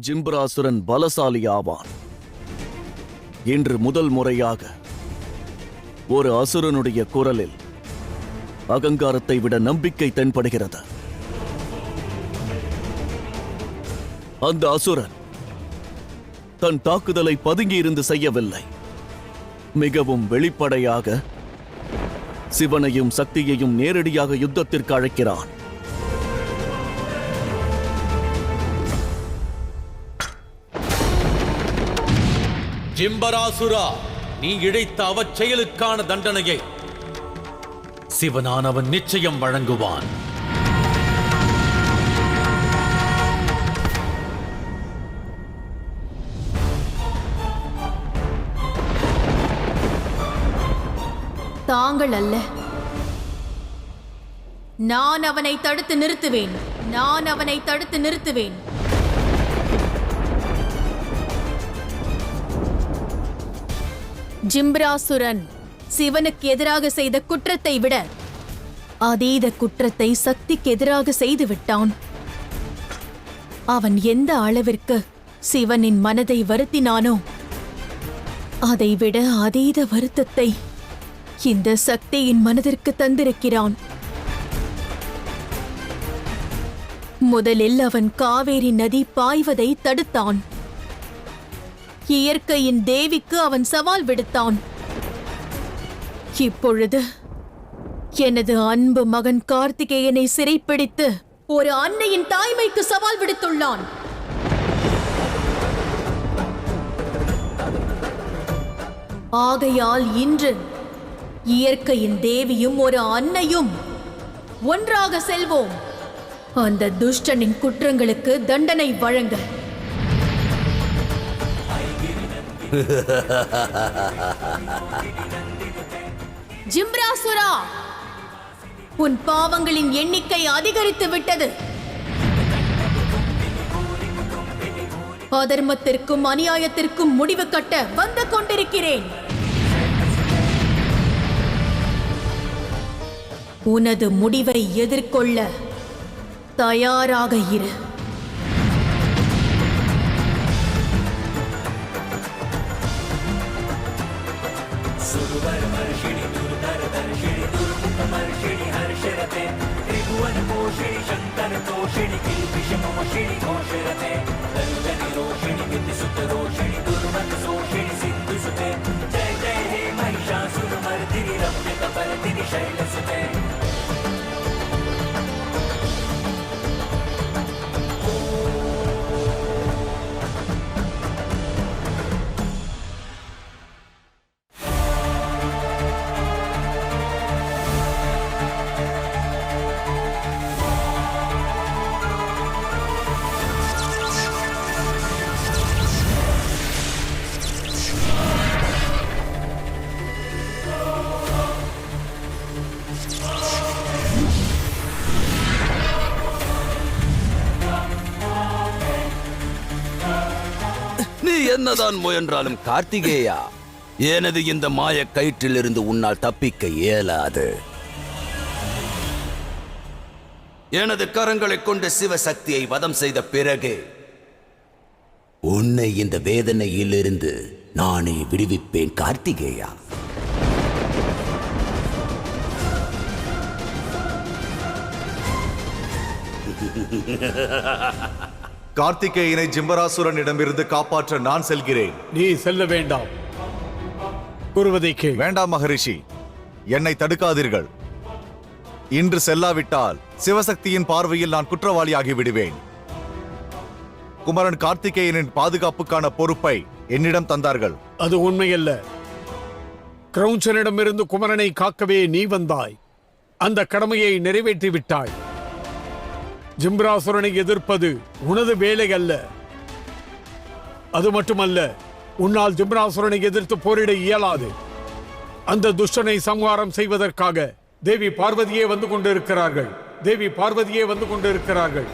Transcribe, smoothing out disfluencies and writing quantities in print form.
ஜிம்பராசுரன் பலசாலி ஆவான். இன்று முதல் முறையாக ஒரு அசுரனுடைய குரலில் அகங்காரத்தை விட நம்பிக்கை தென்படுகிறது. அந்த அசுரன் தன் தாக்குதலை பதுங்கியிருந்து செய்யவில்லை. மிகவும் வெளிப்படையாக சிவனையும் சக்தியையும் நேரடியாக யுத்தத்திற்கு அழைக்கிறான். ஜிம்பராசுரா, நீ இழைத்த அவச்செயலுக்கான தண்டனையை சிவனானவன் நிச்சயம் வழங்குவான். தாங்கள் அல்ல, நான் அவனை தடுத்து நிறுத்துவேன். நான் அவனை தடுத்து நிறுத்துவேன். ஜிம்பராசுரன் சிவனுக்கு எதிராக செய்த குற்றத்தை விட அதீத குற்றத்தை சக்திக்கு எதிராக செய்து விட்டான். அவன் எந்த அளவிற்கு சிவனின் மனதை வருத்தினானோ அதைவிட அதீத வருத்தத்தை இந்த சக்தியின் மனதிற்கு தந்திருக்கிறான். முதலில் அவன் காவேரி நதி பாய்வதை தடுத்தான். இயற்கையின் தேவிக்கு அவன் சவால் விடுத்தான். இப்பொழுது எனது அன்பு மகன் கார்த்திகேயனை சிறைப்பிடித்து ஒரு அன்னையின் தாய்மைக்கு சவால் விடுத்துள்ளான். ஆகையால் இன்று இயற்கையின் தேவியும் ஒரு அன்னையும் ஒன்றாக செல்வோம். அந்த துஷ்டனின் குற்றங்களுக்கு தண்டனை வழங்க. ஜிம்பராசுரா, உன் பாவங்களின் எண்ணிக்கை அதிகரித்து விட்டது. அதர்மத்திற்கும் அநியாயத்திற்கும் முடிவு கட்ட வந்து கொண்டிருக்கிறேன். உனது முடிவை எதிர்கொள்ள தயாராக இரு. என்னதான் முயன்றாலும் கார்த்திகேயா, எனது இந்த மாய கயிற்றிலிருந்து உன்னால் தப்பிக்க இயலாது. எனது கரங்களை கொண்டு சிவசக்தியை வதம் செய்த பிறகு உன்னை இந்த வேதனையிலிருந்து நானே விடுவிப்பேன் கார்த்திகேயா. கார்த்திகேயனை ஜிம்பராசுரனிடமிருந்து காப்பாற்ற நான் செல்கிறேன். நீ செல்ல வேண்டாம். கூறுவதை கேள். வேண்டாம் மகரிஷி, என்னை தடுக்காதீர்கள். இன்று செல்லாவிட்டால் சிவசக்தியின் பார்வையில் நான் குற்றவாளியாகி விடுவேன். குமரன் கார்த்திகேயனின் பாதுகாப்புக்கான பொறுப்பை என்னிடம் தந்தார்கள். அது உண்மையல்ல. கிரௌஞ்சனிடமிருந்து குமரனை காக்கவே நீ வந்தாய். அந்த கடமையை நிறைவேற்றி விட்டாய். ஜிம்பராசுரனை எதிர்ப்பது உனது வேலை அல்ல. அது மட்டுமல்ல, உன்னால் ஜிம்பராசுரனை எதிர்த்து போரிட இயலாது. அந்த துஷ்டனை சம்ஹாரம் செய்வதற்காக தேவி பார்வதியே வந்து கொண்டிருக்கிறார்கள். தேவி பார்வதியே வந்து கொண்டிருக்கிறார்கள்.